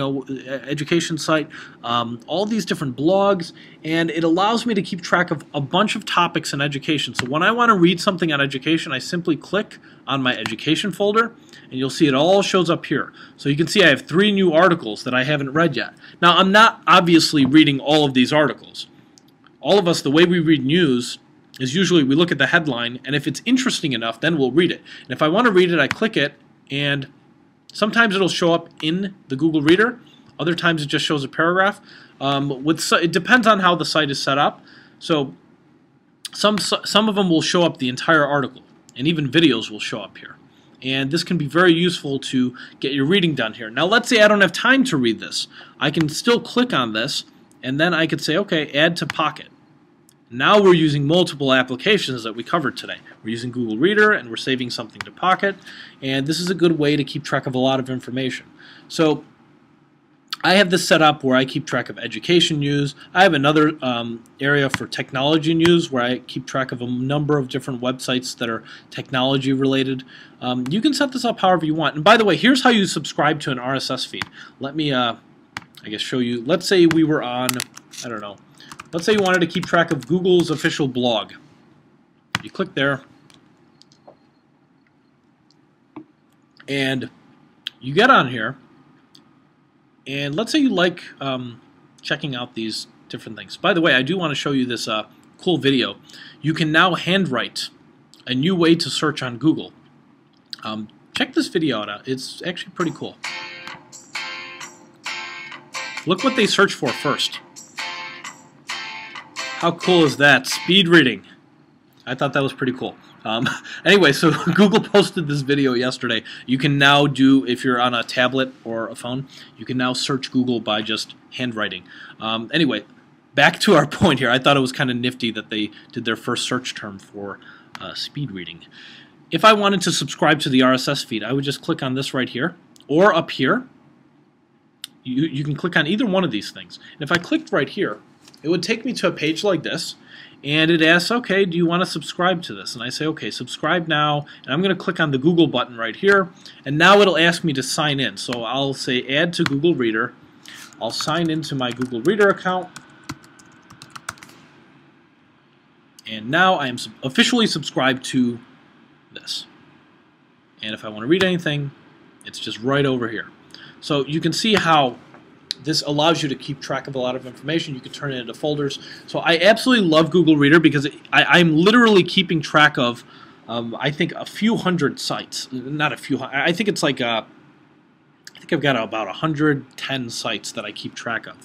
education site, all these different blogs, and it allows me to keep track of a bunch of topics in education. So when I want to read something on education, I simply click on my education folder, and you'll see it all shows up here. So you can see I have 3 new articles that I haven't read yet. Now, I'm not obviously reading all of these articles. All of us, the way we read news is usually we look at the headline, and if it's interesting enough, then we'll read it. And if I want to read it, I click it, and sometimes it'll show up in the Google Reader. Other times it just shows a paragraph. It depends on how the site is set up. So some of them will show up the entire article, and even videos will show up here. And this can be very useful to get your reading done here. Now let's say I don't have time to read this. I can still click on this, and then I could say, okay, add to Pocket. Now we're using multiple applications that we covered today. We're using Google Reader, and we're saving something to Pocket, and this is a good way to keep track of a lot of information. So I have this set up where I keep track of education news. I have another area for technology news where I keep track of a number of different websites that are technology related. You can set this up however you want. And by the way, here's how you subscribe to an RSS feed. Let me, I guess, show you. Let's say we were on, I don't know, let's say you wanted to keep track of Google's official blog. You click there, and you get on here, and let's say you like checking out these different things. By the way, I do want to show you this cool video. You can now handwrite a new way to search on Google. Check this video out. It's actually pretty cool. Look what they search for first. How cool is that? Speed reading. I thought that was pretty cool. Anyway, so Google posted this video yesterday. You can now do, if you're on a tablet or a phone, you can now search Google by just handwriting. Anyway, back to our point here. I thought it was kind of nifty that they did their first search term for speed reading. If I wanted to subscribe to the RSS feed, I would just click on this right here, or up here. You can click on either one of these things. And if I clicked right here, it would take me to a page like this, and it asks, okay, do you want to subscribe to this? And I say, okay, subscribe now, and I'm going to click on the Google button right here, and now it'll ask me to sign in. So I'll say add to Google Reader. I'll sign into my Google Reader account, and now I am officially subscribed to this. And if I want to read anything, it's just right over here. So you can see how this allows you to keep track of a lot of information. You can turn it into folders. So I absolutely love Google Reader because I'm literally keeping track of, I think, a few hundred sites. Not a few. I think it's like I think I've got about 110 sites that I keep track of.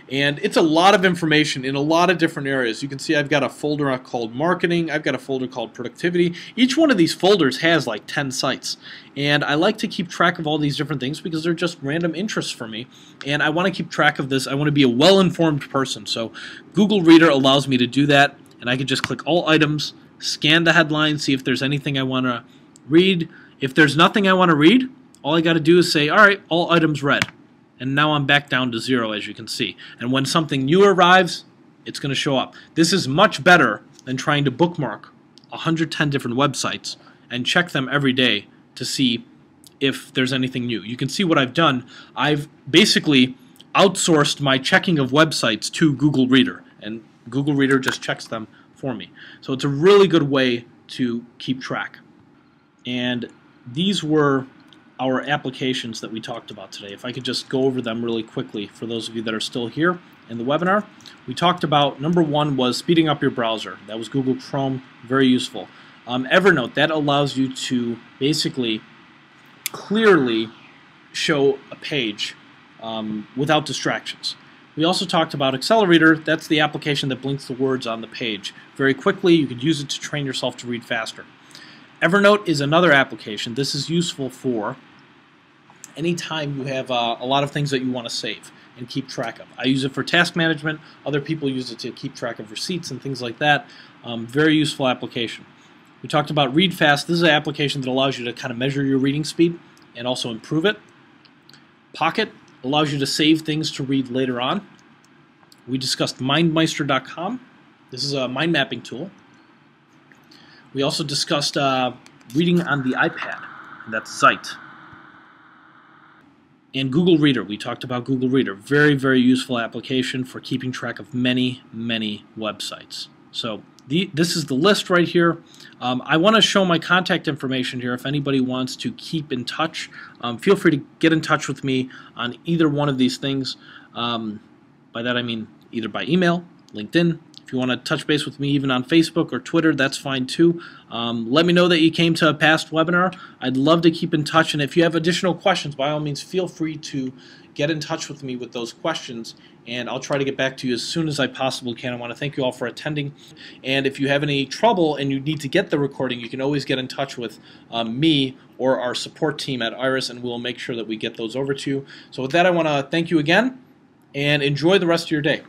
And it's a lot of information in a lot of different areas. You can see I've got a folder called marketing. I've got a folder called productivity. Each one of these folders has like 10 sites. And I like to keep track of all these different things because they're just random interests for me. And I want to keep track of this. I want to be a well-informed person. So Google Reader allows me to do that. And I can just click all items, scan the headline, see if there's anything I want to read. If there's nothing I want to read, all I got to do is say, all right, all items read. And now I'm back down to 0, as you can see. And when something new arrives, it's going to show up. This is much better than trying to bookmark 110 different websites and check them every day to see if there's anything new. You can see what I've done. I've basically outsourced my checking of websites to Google Reader, and Google Reader just checks them for me. So it's a really good way to keep track. And these were our applications that we talked about today. If I could just go over them really quickly for those of you that are still here in the webinar. We talked about, number one was speeding up your browser. That was Google Chrome, very useful. Evernote, that allows you to basically clearly show a page without distractions. We also talked about Accelerator. That's the application that blinks the words on the page very quickly. You could use it to train yourself to read faster. Evernote is another application. This is useful for anytime you have a lot of things that you want to save and keep track of. I use it for task management. Other people use it to keep track of receipts and things like that. Very useful application. We talked about ReadFast. This is an application that allows you to kind of measure your reading speed and also improve it. Pocket allows you to save things to read later on. We discussed MindMeister.com. This is a mind mapping tool. We also discussed reading on the iPad, and that's Zeit. And Google Reader, we talked about Google Reader. Very, very useful application for keeping track of many, many websites. So this is the list right here. I want to show my contact information here if anybody wants to keep in touch. Feel free to get in touch with me on either one of these things. By that I mean either by email, LinkedIn. If you want to touch base with me even on Facebook or Twitter, that's fine too. Let me know that you came to a past webinar. I'd love to keep in touch, and if you have additional questions, by all means feel free to get in touch with me with those questions, and I'll try to get back to you as soon as I possibly can. I want to thank you all for attending, and if you have any trouble and you need to get the recording, you can always get in touch with me or our support team at Iris, and we'll make sure that we get those over to you. So with that, I want to thank you again, and enjoy the rest of your day.